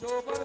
শোবার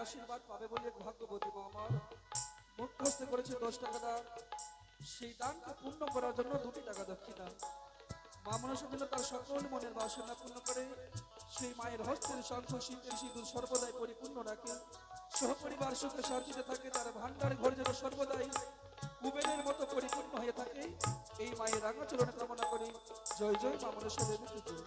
আশীর্বাদ পাবে বলে ভাগ্যবতী মা আমার মুক্ত হস্তে করেছে 10 টাকা দান। সেই দানকে পূর্ণ করার জন্য 2টি টাকা দক্ষিণা। মা মনসার জন্য তার সকল মনের বাসনা পূর্ণ করে সেই মায়ের হস্তের শঙ্খ শীতের সিঁদুর সর্বদাই পরিপূর্ণ রাখে। সহপরিবার সুখে শান্তিতে থাকে, তার ভান্ডার ঘর যেন সর্বদাই কুবেরের মতো পরিপূর্ণ হয়ে থাকে, এই মায়ের রাঙা চরণে কামনা করি। জয় জয় মা মনসা দেবী কি জয়।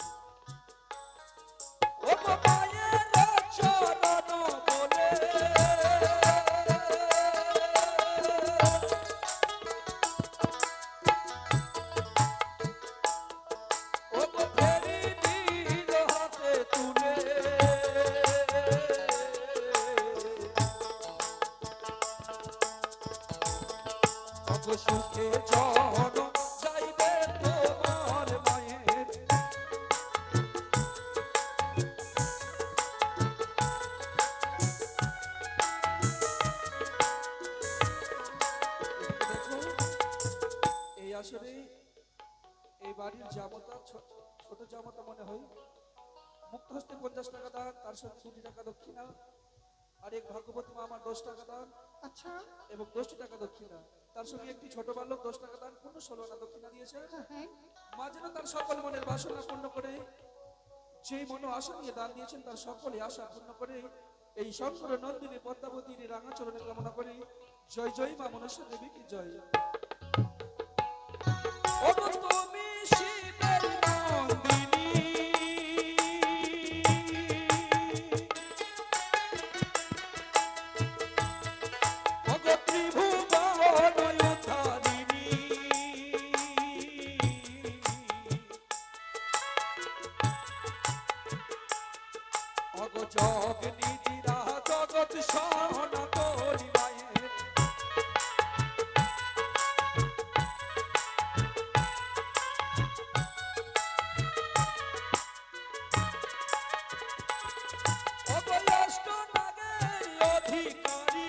সুখে জন যাইবে তোমার মায়ের, এই আসলে এই বাড়ির জামতা ছোট জামতা মনে হয় মুক্ত হস্তে 50 টাকা দান, তার সাথে 2টি টাকা দক্ষিণা, আর এক ভাগ্যবতী মা আমার 10 টাকা দান আচ্ছা এবং 10টি টাকা দক্ষিণা, তার সঙ্গে একটি ছোট বালক 10 টাকা দান পূর্ণ 16 আনা দক্ষিণা দিয়েছে। মা যেন তার সকল মনের বাসনা পূর্ণ করে, যেই মনো আশা নিয়ে দান দিয়েছেন তার সকলে আশা পূর্ণ করে, এই শঙ্কর নন্দিনী পদ্মাবতীর রাঙা চরণে কামনা করি। জয় জয় মা মনসা দেবী কি জয়। তুমি শিবের নন্দিনী, জগৎ সহনা করি মায়ের, অবয়স্ক নাগের অধিকারী,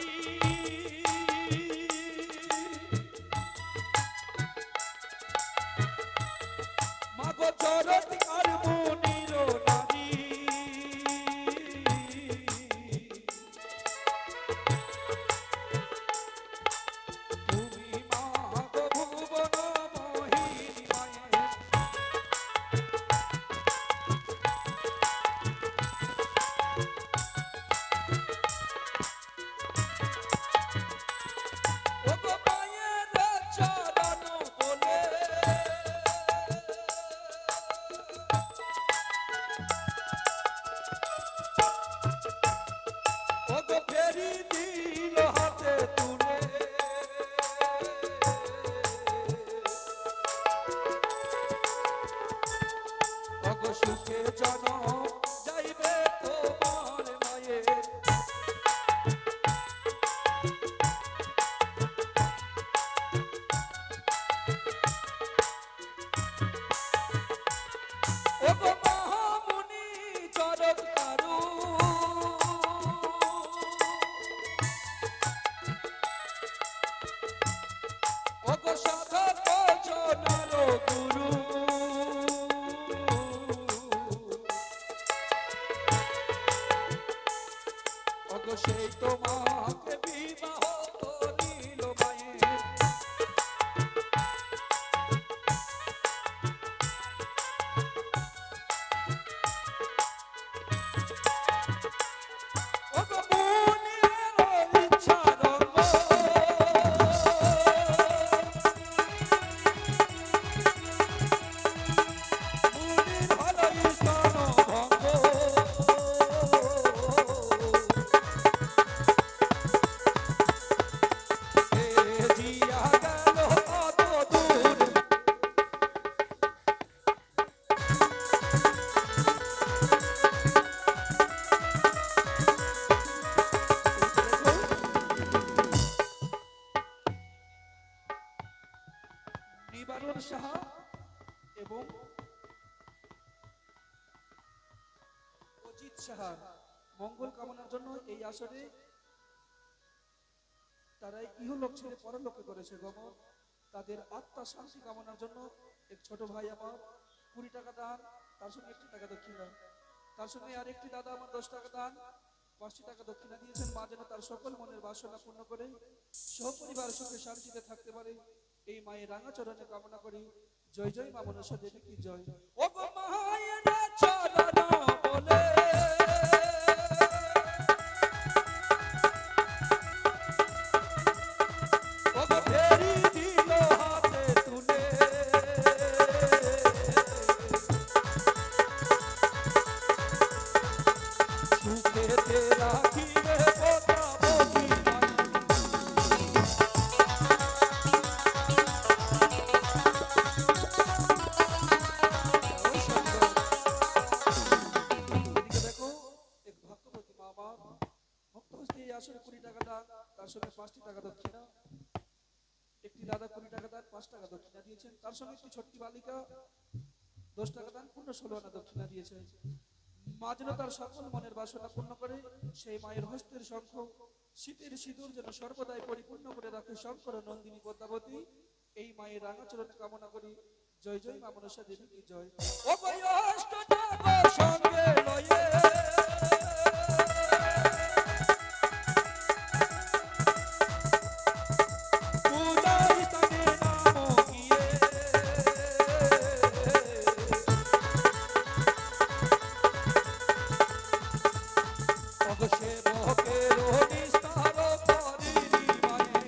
মাগো জরতি আর মনির নারী, সুখে জন সেই তোমাকে বিবাহ করিল মায়ের। ওগো মনের ইচ্ছা রঙ্গ, মুনির হলো স্তন ভঙ্গ। এ জিয়া গেল কত দূর, নিবারণ সাহা এবং অজিত সাহার মঙ্গল কামনার জন্য এই আসরে তারাই ইহলোক ছেড়ে পরলোকে করেছে গমন। তাদের আত্মা শান্তি কামনার জন্য এক ছোট ভাই আমার 20 টাকা দান, তার সঙ্গে 1 টাকা দক্ষিণা, তার সঙ্গে আর একটি দাদা আমার 10 টাকা দান, 5 টাকা দক্ষিণা দিয়েছেন। মা যেন তার সকল মনের বাসনা পূর্ণ করে সপরিবার সুখে শান্তিতে থাকতে পারে, এই মায়ের রাঙা চরণে কামনা করি। জয় জয় মা মনসা দেবী কি জয়। ও গো মায়ের চরণ বলে ও গো ফেরি দিল হাতে তুলে, সুখেতে রাখিবে পোতা বলি মাই। এদিকে দেখো, এক ভক্তবতী মা আমার ভক্ত হস্তে এই আসরে 20 টাকা দান, তার সঙ্গে 5টি টাকা দক্ষিণা, একটি দাদা 20 টাকা দান, 5 টাকা দক্ষিণা দিয়েছেন। তার সঙ্গে একটি ছোট্ট বালিকা 10 টাকা দান, পূর্ণ 16 আনা দক্ষিণা দিয়েছে। মা যেন তার সকল মনের বাসনা পূর্ণ করে, সেই মায়ের হস্তের শঙ্খ শীতের সিঁদুর যেন সর্বদাই পরিপূর্ণ করে রাখে শঙ্কর নন্দিনী পদ্মাবতী, এই মায়ের রাঙাচরণে কামনা করি। জয় জয় মা মনসা দেবী কি জয়। ও গো অষ্টজগ সঙ্গে লয়ে পূজার স্থানে নাম গিয়ে, ওগো সেবকের নিস্তার করিলি মায়ে।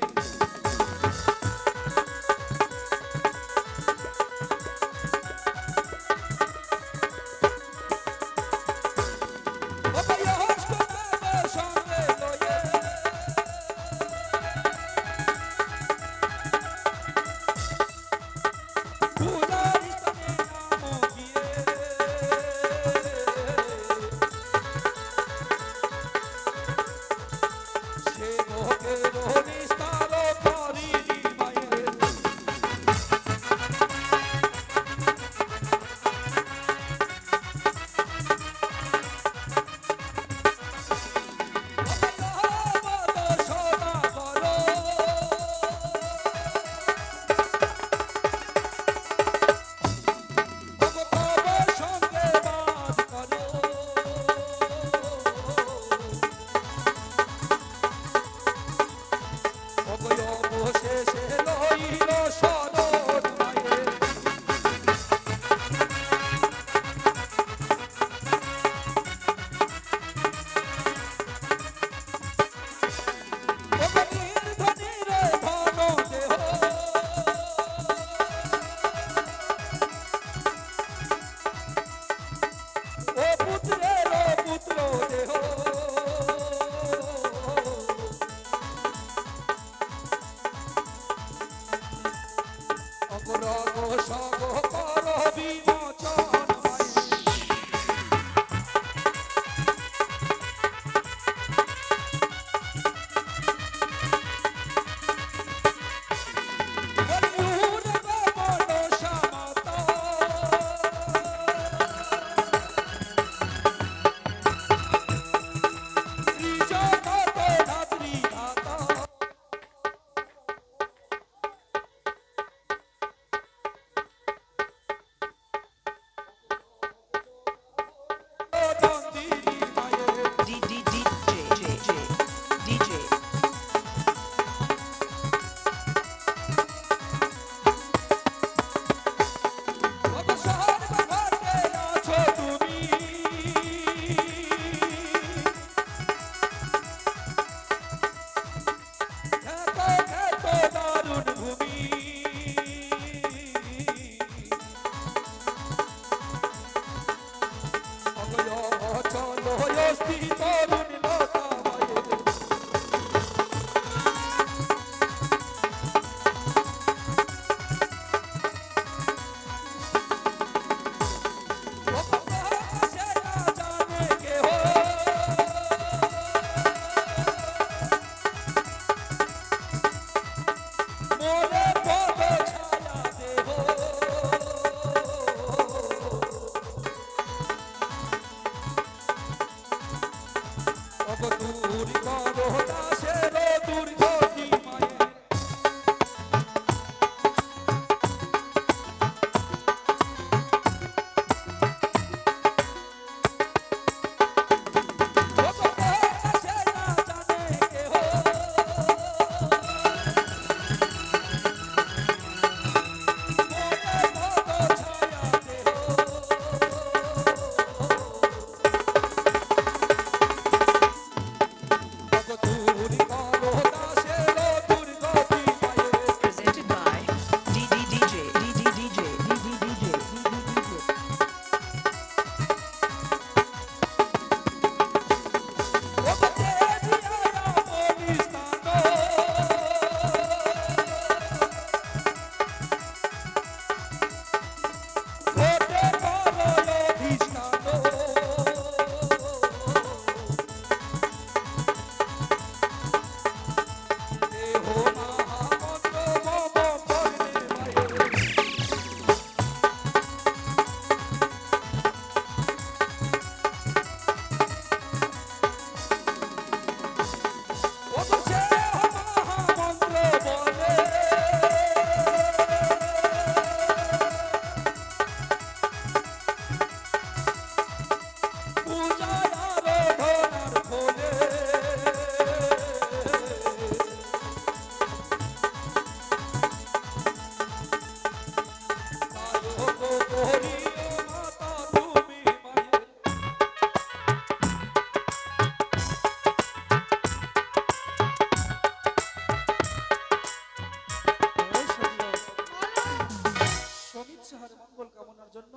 তরুণ লতা মায়ের Presented by DDDJ DDDJ DDDJ মঙ্গল কামনার জন্য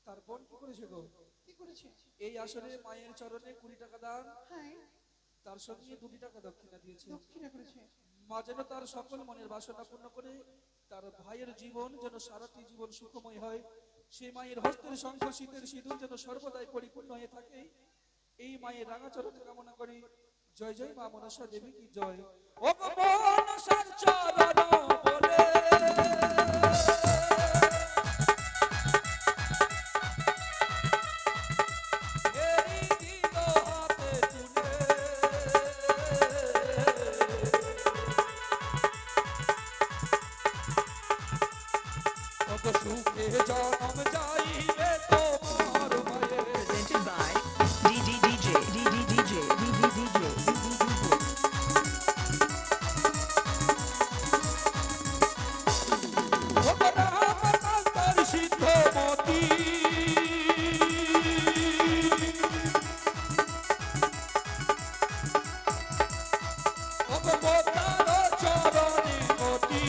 তার বোন কি করেছে গো? কি করেছে? এই আসলে মায়ের চরণে 20 টাকা দান, হ্যাঁ, তার সঙ্গে 2 টাকা দক্ষিণা দিয়েছে। দক্ষিণা করেছে। মা যেন তার সকল মনের বাসনা পূর্ণ করে তার ভাইয়ের জীবন যেন সারাটি জীবন সুখময় হয়, সেই মায়ের হস্তের শঙ্খ শীতের সিঁদুর যেন সর্বদাই পরিপূর্ণ হয়ে থাকে, এই মায়ের রাঙা চরণে কামনা করি। জয় জয় মা মনসা দেবী কি জয়। ও গো মনসার চরণ বলে এই দিল হাতে তুলে কত সুখে জন্ম যাইবে তোমার মায়ের। Presented by DDDJ DDDJ DDDJ ও গো রামকান্তর সিদ্ধমতি ও গো মোতার চরণে গতি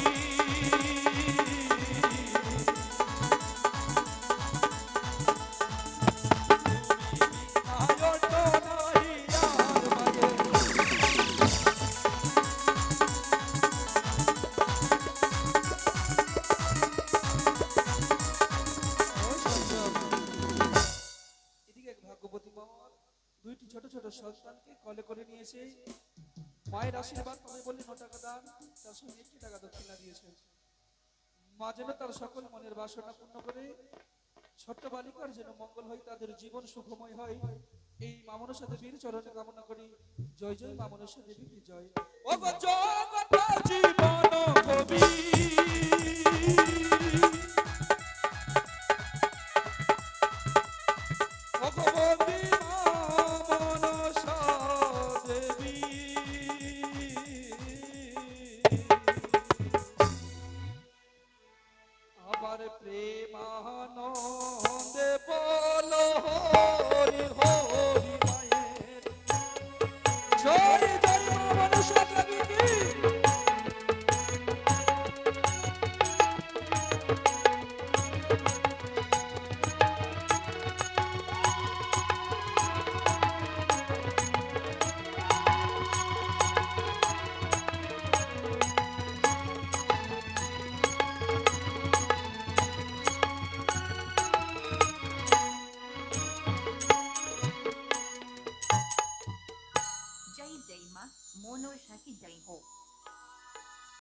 দুইটি ছোট ছোট সন্তানকে কলে করে নিয়েছে, মায়ের আশীর্বাদ পাবে বলে 9 টাকা দান, তার সঙ্গে 1 টাকা দক্ষিণা দিয়েছে। মা যেন তার সকল মনের বাসনা পূর্ণ করে ছোট্ট বালিকার যেন মঙ্গল হয়, তাদের জীবন সুখময় হয়, এই মা মনসা দেবীর চরণে কামনা করি। জয় জয় মা মনসা দেবী কি জয়। ও গো জগৎ জীবন কবি